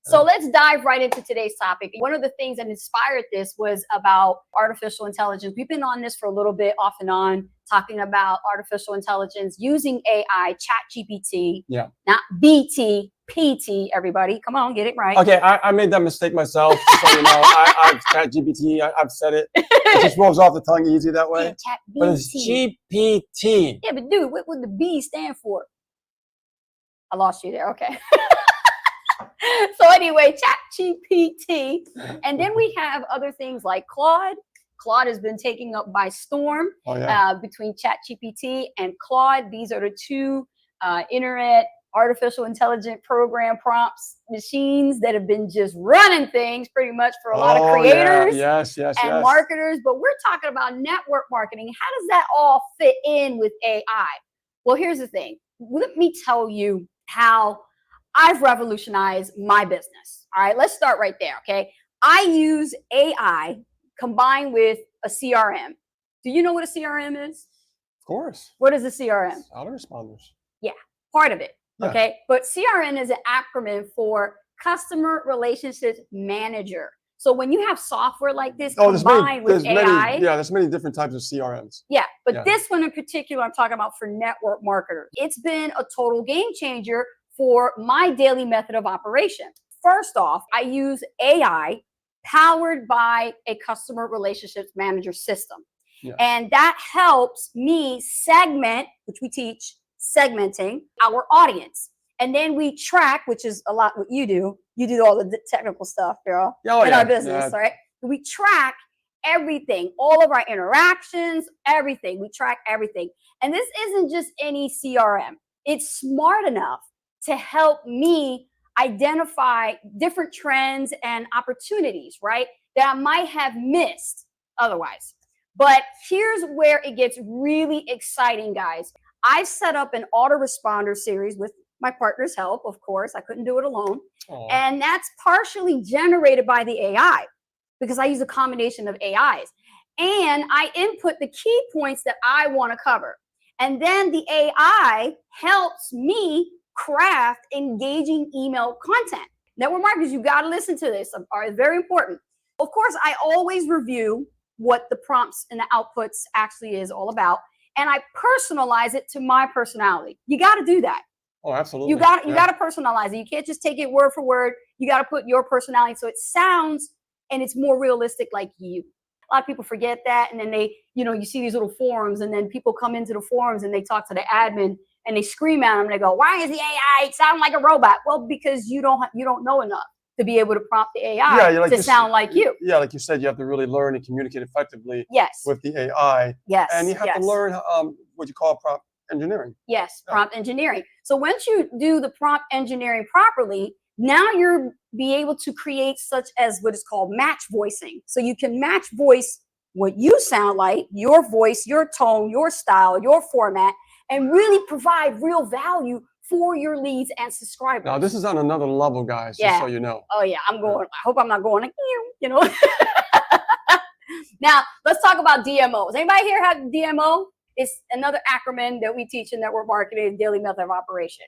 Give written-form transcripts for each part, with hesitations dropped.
So let's dive right into today's topic. One of the things that inspired this was about artificial intelligence. We've been on this for a little bit off and on, talking about artificial intelligence using AI, ChatGPT, not BT, PT, everybody. Come on, get it right. Okay, I made that mistake myself. So, you know, I've ChatGPT, I've said it. It just rolls off the tongue easy that way. Yeah, but it's GPT. Yeah, but dude, what would the B stand for? I lost you there. Okay. So anyway, ChatGPT. And then we have other things like Claude. Claude has been taken up by storm between ChatGPT and Claude. These are the two internet artificial intelligent program prompts machines that have been just running things pretty much for a lot of creators and marketers. But we're talking about network marketing. How does that all fit in with AI? Well, here's the thing. Let me tell you how I've revolutionized my business. All right, let's start right there. Okay. I use AI combined with a CRM. Do you know what a CRM is? Of course. What is a CRM? Autoresponders. Yeah, part of it. Yeah. Okay. But CRM is an acronym for Customer Relationships Manager. So when you have software like this combined with AI. There's many different types of CRMs. Yeah. But this one in particular, I'm talking about for network marketers. It's been a total game changer for my daily method of operation. First off, I use AI powered by a customer relationships manager system. Yeah. And that helps me segment, which we teach segmenting our audience. And then we track, which is a lot what you do. You do all the technical stuff, girl, in our business, right? We track everything, all of our interactions, everything. We track everything. And this isn't just any CRM. It's smart enough to help me identify different trends and opportunities, right, that I might have missed otherwise. But here's where it gets really exciting, guys. I've set up an autoresponder series with my partner's help, of course. I couldn't do it alone. Aww. And that's partially generated by the AI because I use a combination of AIs. And I input the key points that I want to cover. And then the AI helps me craft engaging email content. Network marketers, you got to listen to this. It's very important. Of course, I always review what the prompts and the outputs actually is all about. And I personalize it to my personality. You got to do that. Oh, absolutely. You got to personalize it. You can't just take it word for word. You got to put your personality so it sounds and it's more realistic like you. A lot of people forget that. And then they, you see these little forums and then people come into the forums and they talk to the admin and they scream at them and they go, "Why is the AI sound like a robot?" Well, because you don't know enough to be able to prompt the AI to sound like you. Yeah, like you said, you have to really learn and communicate effectively with the AI. Yes. And you have to learn what you call prompt engineering. Yes, prompt engineering. So once you do the prompt engineering properly, now you'll be able to create such as what is called match voicing. So you can match voice what you sound like, your voice, your tone, your style, your format, and really provide real value for your leads and subscribers. Now, this is on another level, guys, just so you know. Oh, yeah. I hope I'm not going like, Now, let's talk about DMOs. Anybody here have DMO? It's another acronym that we teach in network marketing, daily method of operation.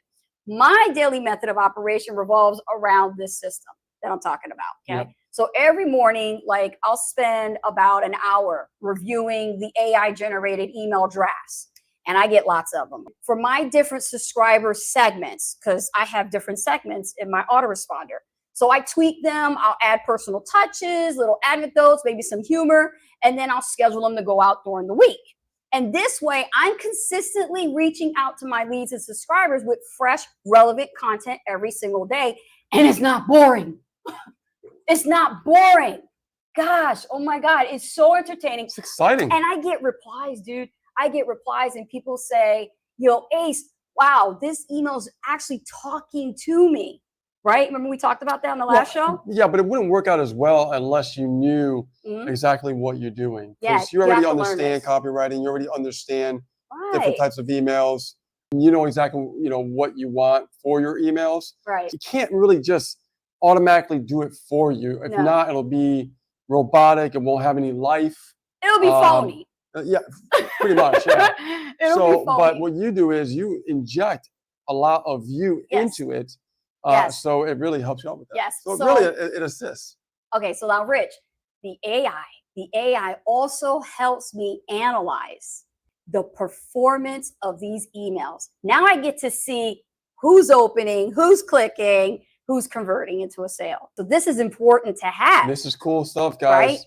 My daily method of operation revolves around this system that I'm talking about, okay? Yep. So every morning, I'll spend about an hour reviewing the AI-generated email drafts. And I get lots of them. For my different subscriber segments, because I have different segments in my autoresponder. So I tweak them, I'll add personal touches, little anecdotes, maybe some humor, and then I'll schedule them to go out during the week. And this way, I'm consistently reaching out to my leads and subscribers with fresh, relevant content every single day. And it's not boring. It's not boring. Gosh, oh my God, it's so entertaining. It's exciting. And I get replies, dude. I get replies and people say, Ace, wow, this email's actually talking to me, right? Remember we talked about that on the last show? Yeah, but it wouldn't work out as well unless you knew exactly what you're doing. Because you already understand copywriting, you already understand different types of emails. You know exactly, what you want for your emails. Right. You can't really just automatically do it for you. If not, it'll be robotic, it won't have any life. It'll be phony. Yeah, pretty much. Yeah. But what you do is you inject a lot of you into it, Yes. So it really helps you out with that. Yes. So really, it assists. Okay, so now, Rich, the AI also helps me analyze the performance of these emails. Now I get to see who's opening, who's clicking, who's converting into a sale. So this is important to have. This is cool stuff, guys. Right?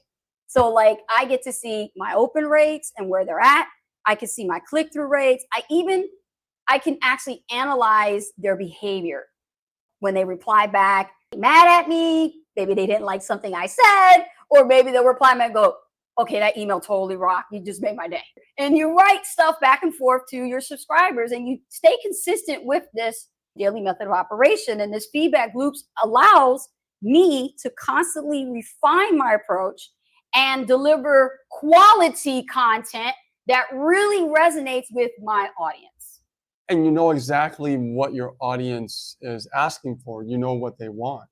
So like I get to see my open rates and where they're at. I can see my click-through rates. I can actually analyze their behavior. When they reply back, mad at me, maybe they didn't like something I said, or maybe they'll reply and go, okay, that email totally rocked. You just made my day. And you write stuff back and forth to your subscribers, and you stay consistent with this daily method of operation. And this feedback loops allows me to constantly refine my approach and deliver quality content that really resonates with my audience. And you know exactly what your audience is asking for. You know what they want.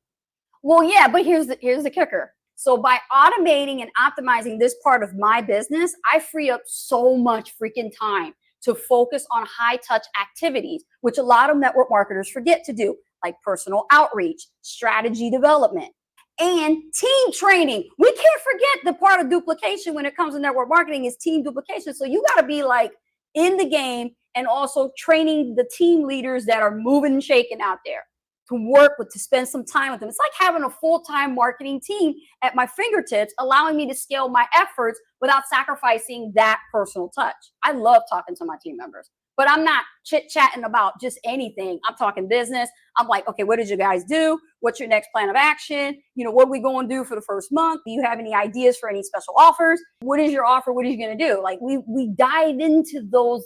Well, yeah, but here's the kicker. So by automating and optimizing this part of my business, I free up so much freaking time to focus on high touch activities, which a lot of network marketers forget to do, like personal outreach, strategy development, and team training. We can't forget the part of duplication when it comes to network marketing is team duplication. So you got to be like in the game and also training the team leaders that are moving and shaking out there to work with, to spend some time with them. It's like having a full-time marketing team at my fingertips, allowing me to scale my efforts without sacrificing that personal touch. I love talking to my team members, but I'm not chit-chatting about just anything. I'm talking business. I'm like, okay, what did you guys do? What's your next plan of action? You know, what are we going to do for the first month? Do you have any ideas for any special offers? What is your offer? What are you going to do? Like we dive into those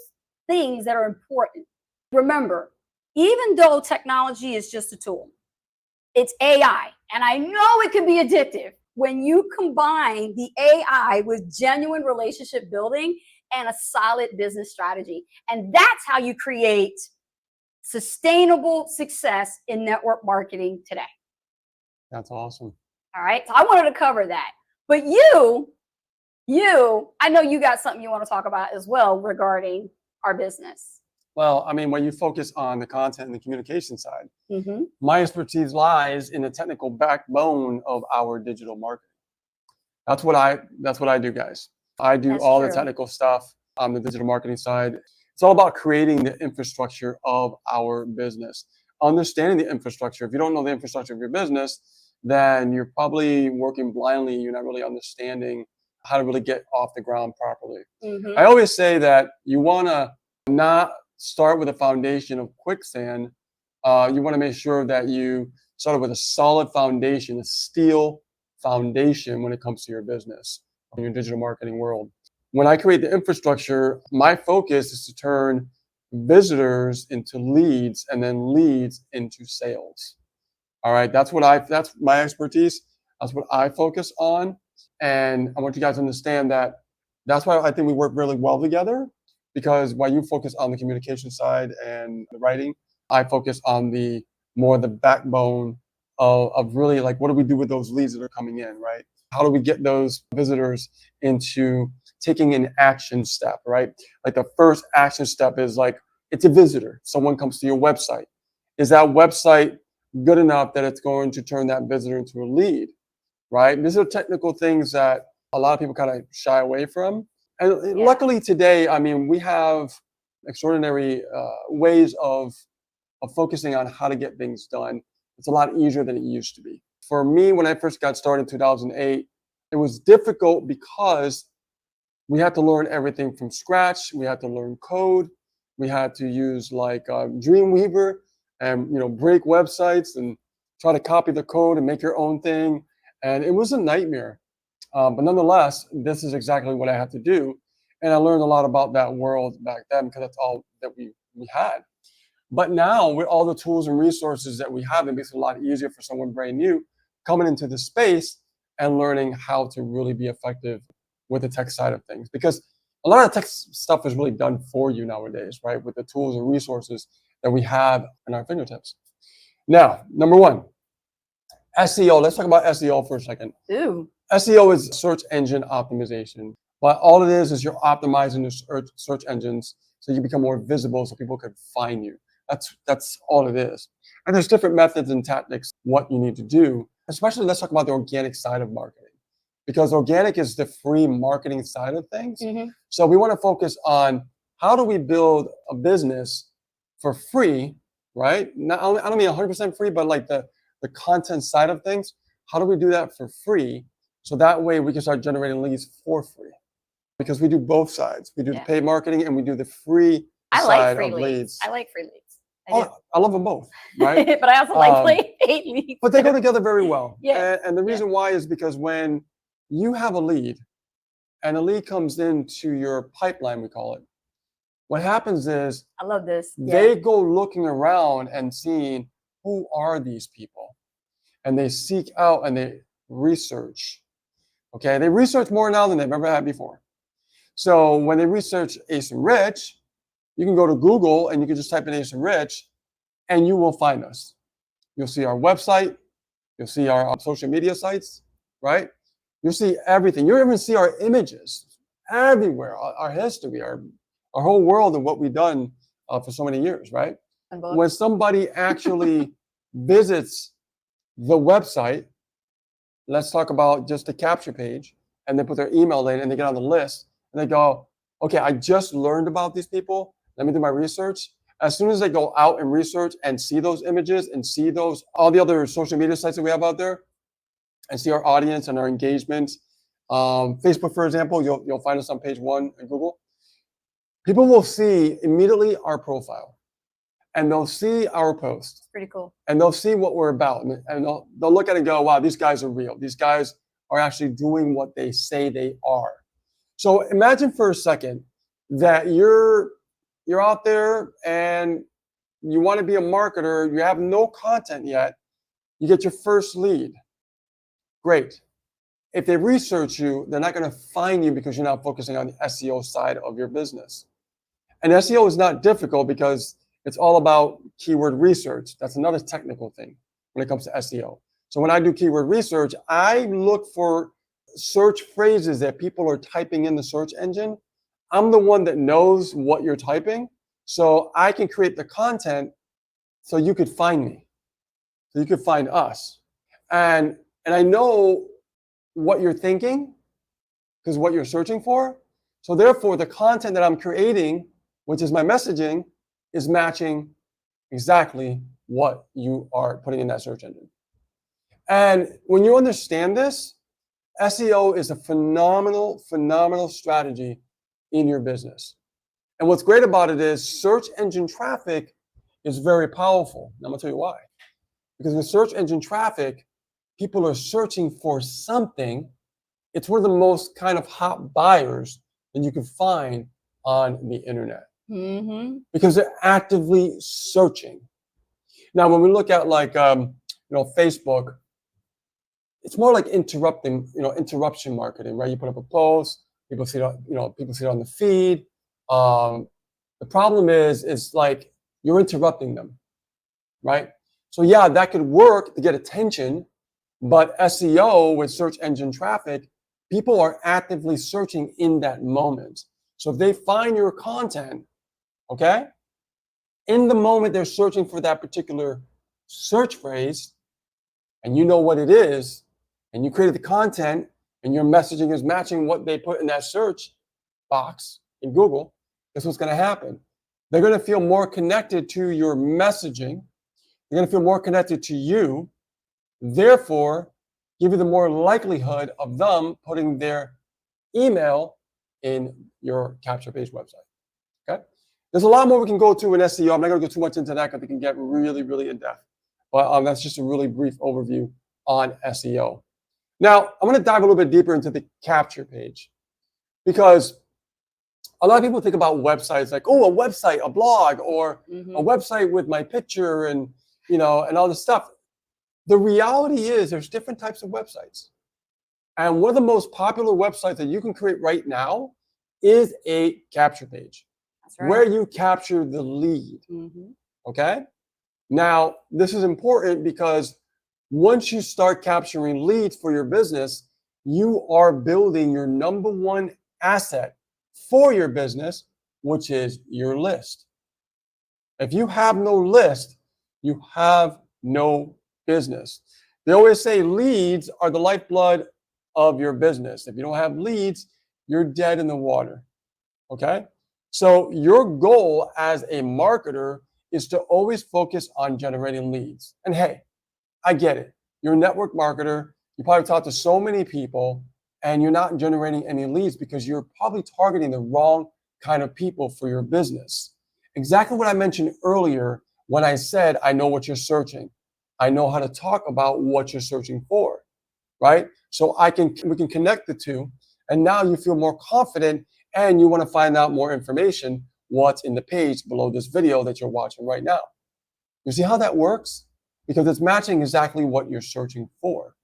things that are important. Remember, even though technology is just a tool, it's AI. And I know it can be addictive when you combine the AI with genuine relationship building and a solid business strategy. And that's how you create sustainable success in network marketing today. That's awesome. All right. So I wanted to cover that. But you, I know you got something you want to talk about as well regarding our business. Well, I mean, when you focus on the content and the communication side, my expertise lies in the technical backbone of our digital marketing. That's what I do, guys. I do all the technical stuff on the digital marketing side. It's all about creating the infrastructure of our business. Understanding the infrastructure. If you don't know the infrastructure of your business, then you're probably working blindly. You're not really understanding how to really get off the ground properly. I always say that you want to not start with a foundation of quicksand. You want to make sure that you start with a solid foundation, a steel foundation when it comes to your business, in your digital marketing world. When I create the infrastructure, my focus is to turn visitors into leads and then leads into sales. All right, that's my expertise. That's what I focus on. And I want you guys to understand that that's why I think we work really well together, because while you focus on the communication side and the writing, I focus on the backbone of really like, what do we do with those leads that are coming in, right? How do we get those visitors into taking an action step, right? Like the first action step is like, it's a visitor. Someone comes to your website. Is that website good enough that it's going to turn that visitor into a lead, right? These are technical things that a lot of people kind of shy away from. And luckily today, I mean, we have extraordinary ways of focusing on how to get things done. It's a lot easier than it used to be. For me, when I first got started in 2008, it was difficult because we had to learn everything from scratch. We had to learn code. We had to use like Dreamweaver and break websites and try to copy the code and make your own thing. And it was a nightmare. But nonetheless, this is exactly what I had to do. And I learned a lot about that world back then because that's all that we had. But now with all the tools and resources that we have, it makes it a lot easier for someone brand new coming into the space and learning how to really be effective with the tech side of things. Because a lot of tech stuff is really done for you nowadays, right? With the tools and resources that we have in our fingertips. Now, number one, SEO. Let's talk about SEO for a second. Ooh. SEO is search engine optimization. But all it is you're optimizing the search engines so you become more visible so people can find you. That's all it is. And there's different methods and tactics, what you need to do, especially let's talk about the organic side of marketing, because organic is the free marketing side of things. So we want to focus on how do we build a business for free, right? Not only, I don't mean 100% free, but like the content side of things. How do we do that for free? So that way we can start generating leads for free, because we do both sides. We do the paid marketing and we do the free side of leads. I like free leads. I love them both, right? But I also like paid leads. But they go together very well. And the reason why is because when you have a lead and a lead comes into your pipeline, we call it, what happens is I love this. They go looking around and seeing who are these people, and they seek out and they research. Okay, they research more now than they've ever had before. So when they research Ace and Rich, you can go to Google and you can just type in Ace and Rich, and you will find us. You'll see our website. You'll see our social media sites, right? You'll see everything. You'll even see our images everywhere, our history, our whole world and what we've done for so many years, right? When somebody actually visits the website, let's talk about just the capture page, and they put their email in and they get on the list and they go, okay, I just learned about these people. Let me do my research. As soon as they go out and research and see those images and see all the other social media sites that we have out there and see our audience and our engagement, Facebook, for example, you'll find us on page 1 in Google. People will see immediately our profile, and they'll see our post. Pretty cool. And they'll see what we're about, and they'll look at it and go, wow, these guys are real. These guys are actually doing what they say they are. So imagine for a second that you're out there and you want to be a marketer. You have no content yet. You get your first lead. Great. If they research you, they're not going to find you because you're not focusing on the SEO side of your business. And SEO is not difficult because it's all about keyword research. That's another technical thing when it comes to SEO. So when I do keyword research, I look for search phrases that people are typing in the search engine. I'm the one that knows what you're typing, so I can create the content so you could find me, so you could find us. And I know what you're thinking because what you're searching for. So therefore, the content that I'm creating, which is my messaging, is matching exactly what you are putting in that search engine. And when you understand this, SEO is a phenomenal strategy in your business. And what's great about it is search engine traffic is very powerful. And I'm gonna tell you why. Because with search engine traffic, people are searching for something. It's one of the most kind of hot buyers that you can find on the internet. Because they're actively searching. Now, when we look at like Facebook, it's more like interruption marketing, right? You put up a post, people see it, people see it on the feed. The problem is like you're interrupting them, right? So yeah, that could work to get attention, but SEO with search engine traffic, people are actively searching in that moment. So if they find your content, okay, in the moment they're searching for that particular search phrase, and you know what it is, and you created the content, and your messaging is matching what they put in that search box in Google, guess what's going to happen? They're going to feel more connected to your messaging. They're going to feel more connected to you. Therefore, give you the more likelihood of them putting their email in your capture page website. Okay? There's a lot more we can go to in SEO. I'm not going to go too much into that because it can get really in depth. But that's just a really brief overview on SEO. Now, I'm going to dive a little bit deeper into the capture page, because a lot of people think about websites like, oh, a website, a blog, or a website with my picture and and all this stuff. The reality is there's different types of websites. And one of the most popular websites that you can create right now is a capture page. That's right. Where you capture the lead. Okay? Now, this is important because once you start capturing leads for your business, you are building your number one asset for your business, which is your list. If you have no list, you have no business. They always say leads are the lifeblood of your business. If you don't have leads, you're dead in the water. Okay? So your goal as a marketer is to always focus on generating leads. And hey, I get it. You're a network marketer. You probably talk to so many people and you're not generating any leads because you're probably targeting the wrong kind of people for your business. Exactly what I mentioned earlier when I said, I know what you're searching. I know how to talk about what you're searching for, right? So we can connect the two, and now you feel more confident and you want to find out more information, what's in the page below this video that you're watching right now. You see how that works? Because it's matching exactly what you're searching for.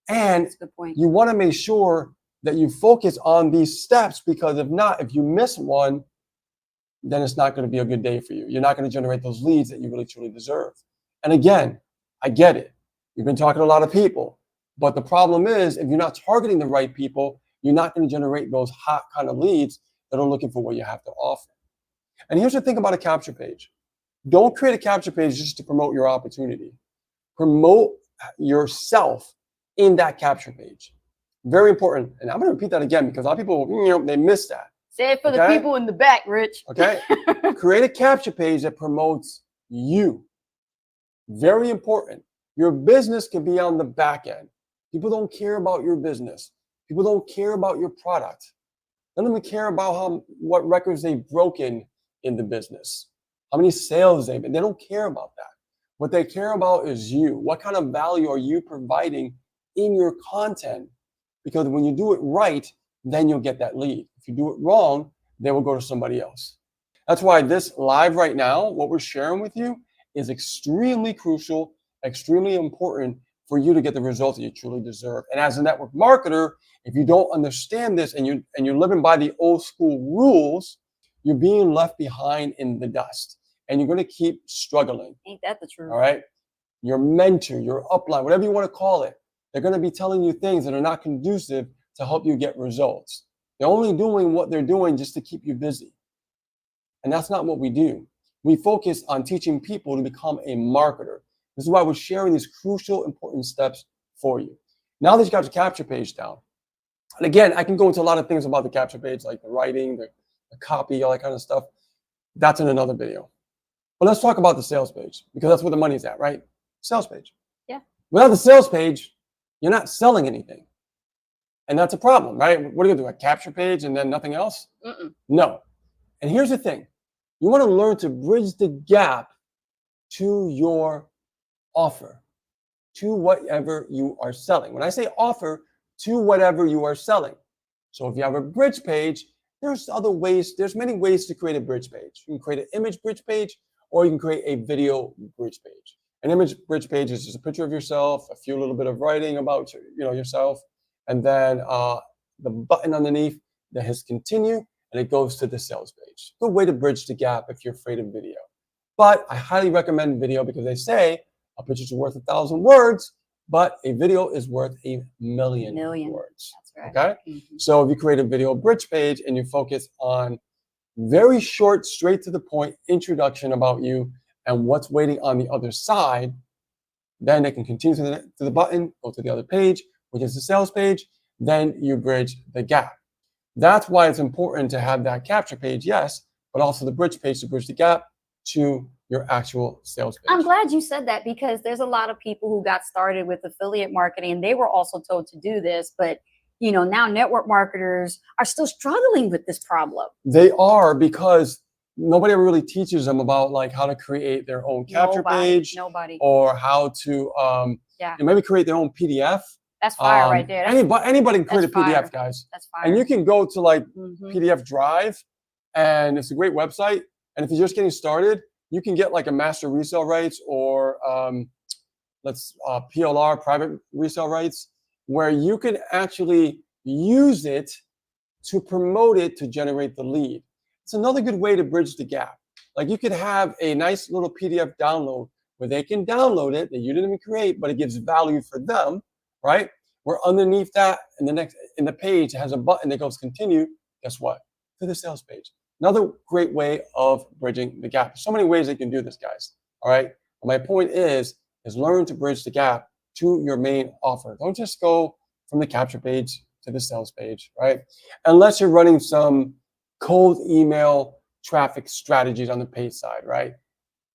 And That's a good point. You want to make sure that you focus on these steps, because if not, if you miss one, then it's not going to be a good day for you. You're not going to generate those leads that you really truly deserve. And again, I get it. You've been talking to a lot of people, but the problem is if you're not targeting the right people, you're not going to generate those hot kind of leads that are looking for what you have to offer. And here's the thing about a capture page. Don't create a capture page just to promote your opportunity. Promote yourself in that capture page. Very important. And I'm going to repeat that again because a lot of people, they miss that. Say it for the people in the back, Rich. Okay. Create a capture page that promotes you. Very important. Your business can be on the back end. People don't care about your business. People don't care about your product. They don't even care about what records they've broken in the business, how many sales they've made. They don't care about that. What they care about is you. What kind of value are you providing in your content? Because when you do it right, then you'll get that lead. If you do it wrong, they will go to somebody else. That's why this live right now, what we're sharing with you, is extremely crucial, extremely important for you to get the results that you truly deserve. And as a network marketer, if you don't understand this and you're living by the old school rules, you're being left behind in the dust, and you're going to keep struggling. Ain't that the truth? All right. Your mentor, your upline, whatever you want to call it, they're going to be telling you things that are not conducive to help you get results. They're only doing what they're doing just to keep you busy. And that's not what we do. We focus on teaching people to become a marketer. This is why we're sharing these crucial, important steps for you. Now that you got your capture page down, and again, I can go into a lot of things about the capture page, like the writing, the copy, all that kind of stuff. That's in another video. But let's talk about the sales page, because that's where the money's at, right? Sales page. Yeah. Without the sales page, you're not selling anything. And that's a problem, right? What are you going to do, a capture page and then nothing else? No. And here's the thing. You want to learn to bridge the gap to your offer, to whatever you are selling. When I say offer, to whatever you are selling. So if you have a bridge page, there's other ways. There's many ways to create a bridge page. You can create an image bridge page, or you can create a video bridge page. An image bridge page is just a picture of yourself, a few little bit of writing about yourself, and then the button underneath that hits continue, and it goes to the sales page. Good way to bridge the gap if you're afraid of video. But I highly recommend video because they say a picture's worth 1,000 words, but a video is worth a million words. That's right. Okay? So if you create a video bridge page and you focus on very short, straight to the point introduction about you and what's waiting on the other side, then they can continue to the button, go to the other page, which is the sales page, then you bridge the gap. That's why it's important to have that capture page, yes, but also the bridge page to bridge the gap to your actual sales page. I'm glad you said that, because there's a lot of people who got started with affiliate marketing and they were also told to do this, but now network marketers are still struggling with this problem. They are, because nobody ever really teaches them about like how to create their own capture page. Nobody. Or how to maybe create their own PDF. That's fire right there. Anybody can create a PDF, guys. That's fire. And you can go to like PDF Drive, and it's a great website. And if you're just getting started, you can get like a master resale rights or PLR, private resale rights, where you can actually use it to promote it to generate the lead. It's another good way to bridge the gap. Like you could have a nice little PDF download where they can download it that you didn't even create, but it gives value for them, right? Where underneath that, in the page, it has a button that goes continue. Guess what? To the sales page. Another great way of bridging the gap. There's so many ways that you can do this, guys. All right. And my point is learn to bridge the gap to your main offer. Don't just go from the capture page to the sales page, right? Unless you're running some cold email traffic strategies on the paid side, right?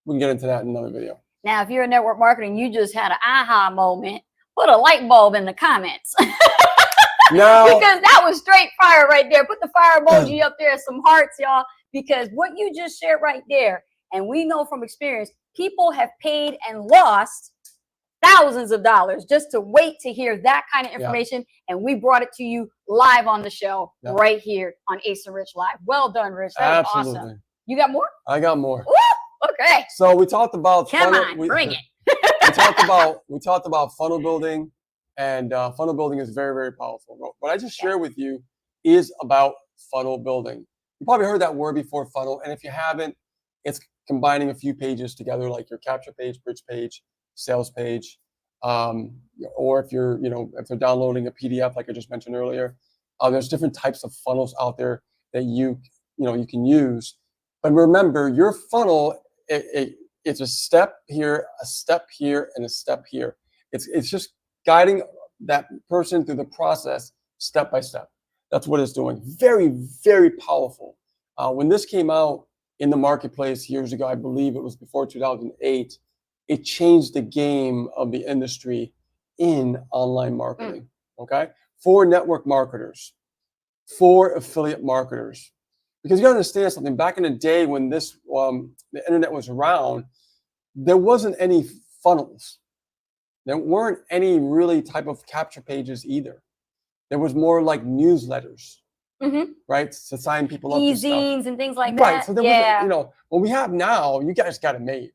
We can get into that in another video. Now, if you're a network marketer and you just had an aha moment, put a light bulb in the comments. No. Because that was straight fire right there. Put the fire emoji up there, some hearts, y'all, because what you just shared right there, and we know from experience, people have paid and lost thousands of dollars just to wait to hear that kind of information. And we brought it to you live on the show right here on Ace and Rich Live. Well done, Rich. That was awesome. You got more? I got more. Woo! Okay. So we talked about bring it. we talked about funnel building, and funnel building is very, very powerful. What I just shared with you is about funnel building. You probably heard that word before, funnel, and if you haven't, it's combining a few pages together, like your capture page, bridge page, sales page, or if you're, if they're downloading a PDF, like I just mentioned earlier, there's different types of funnels out there that you can use. But remember, your funnel, it's a step here, and a step here. It's just guiding that person through the process step by step. That's what it's doing. Very, very powerful. When this came out in the marketplace years ago, I believe it was before 2008, it changed the game of the industry in online marketing, okay? For network marketers, for affiliate marketers. Because you gotta understand something, back in the day when the internet was around, there wasn't any funnels. There weren't any really type of capture pages either. There was more like newsletters, right? To sign people up to stuff. E-zines and things like that. Right, so there was, what we have now, you guys got it made.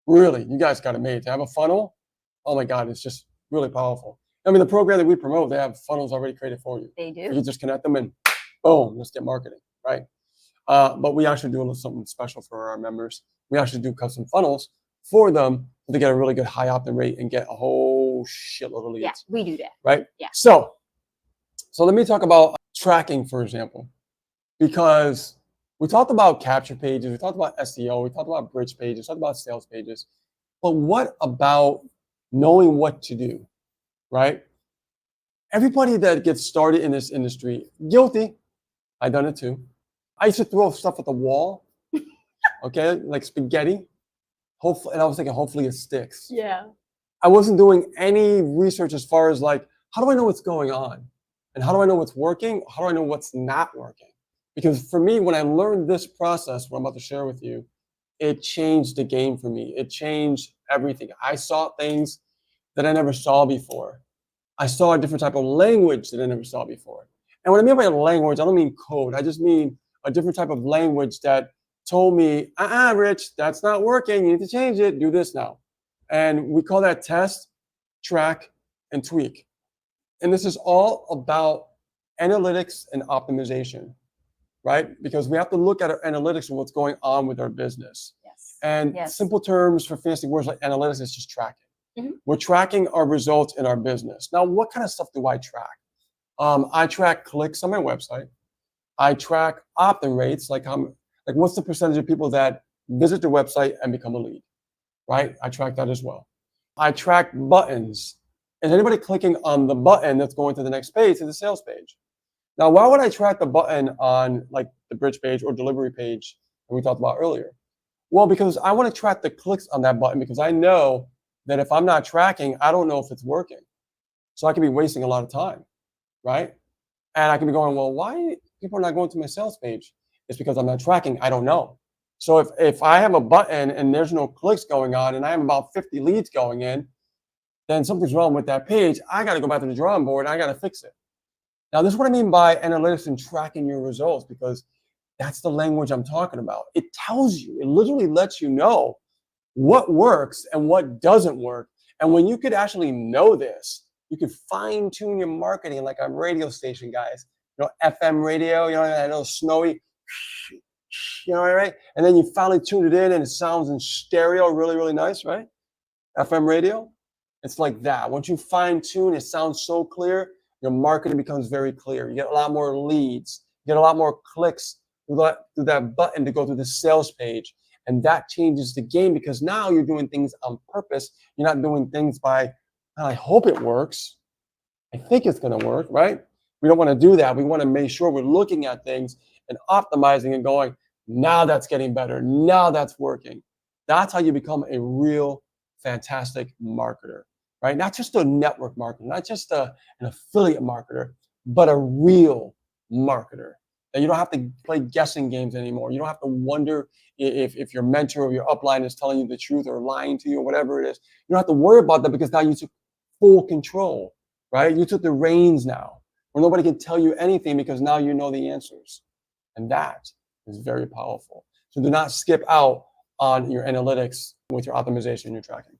Really, you guys got it made. To have a funnel, oh my God, it's just really powerful. I mean, the program that we promote, they have funnels already created for you. They do. You just connect them and boom, let's get marketing, right? But we actually do something special for our members. We actually do custom funnels for them to get a really good high opt-in rate and get a whole shitload of leads. Yeah, we do that. Right? Yeah. So let me talk about tracking, for example, because we talked about capture pages, we talked about SEO, we talked about bridge pages, we talked about sales pages. But what about knowing what to do, right? Everybody that gets started in this industry, guilty. I've done it too. I used to throw stuff at the wall, okay, like spaghetti. Hopefully, and I was thinking, hopefully it sticks. Yeah. I wasn't doing any research as far as like, how do I know what's going on? And how do I know what's working? How do I know what's not working? Because for me, when I learned this process, what I'm about to share with you, it changed the game for me. It changed everything. I saw things that I never saw before. I saw a different type of language that I never saw before. And what I mean by language, I don't mean code. I just mean a different type of language that told me, Rich, that's not working. You need to change it. Do this now. And we call that test, track, and tweak. And this is all about analytics and optimization, right? Because we have to look at our analytics and what's going on with our business. Yes. And simple terms for fancy words like analytics is just tracking. We're tracking our results in our business. Now, what kind of stuff do I track? I track clicks on my website. I track opt-in rates, like what's the percentage of people that visit the website and become a lead, right? I track that as well. I track buttons. Is anybody clicking on the button that's going to the next page, to the sales page? Now, why would I track the button on like the bridge page or delivery page that we talked about earlier? Well, because I want to track the clicks on that button, because I know that if I'm not tracking, I don't know if it's working. So I could be wasting a lot of time, right? And I can be going, well, why people are not going to my sales page? It's because I'm not tracking. I don't know. So if I have a button and there's no clicks going on and I have about 50 leads going in, then something's wrong with that page. I got to go back to the drawing board. I got to fix it. Now, this is what I mean by analytics and tracking your results, because that's the language I'm talking about. It tells you, it literally lets you know what works and what doesn't work. And when you could actually know this, you could fine tune your marketing like a radio station, guys. FM radio, that little snowy, right? And then you finally tune it in and it sounds in stereo really, really nice, right? FM radio, it's like that. Once you fine tune, it sounds so clear, your marketing becomes very clear. You get a lot more leads, you get a lot more clicks through that button to go to the sales page. And that changes the game because now you're doing things on purpose. You're not doing things by, I hope it works. I think it's going to work, right? We don't want to do that. We want to make sure we're looking at things and optimizing and going, now that's getting better. Now that's working. That's how you become a real fantastic marketer, right? Not just a network marketer, not just an affiliate marketer, but a real marketer. That you don't have to play guessing games anymore. You don't have to wonder if your mentor or your upline is telling you the truth or lying to you or whatever it is. You don't have to worry about that because now you took full control, right? You took the reins now, where nobody can tell you anything because now you know the answers. And that is very powerful. So do not skip out on your analytics with your optimization and your tracking.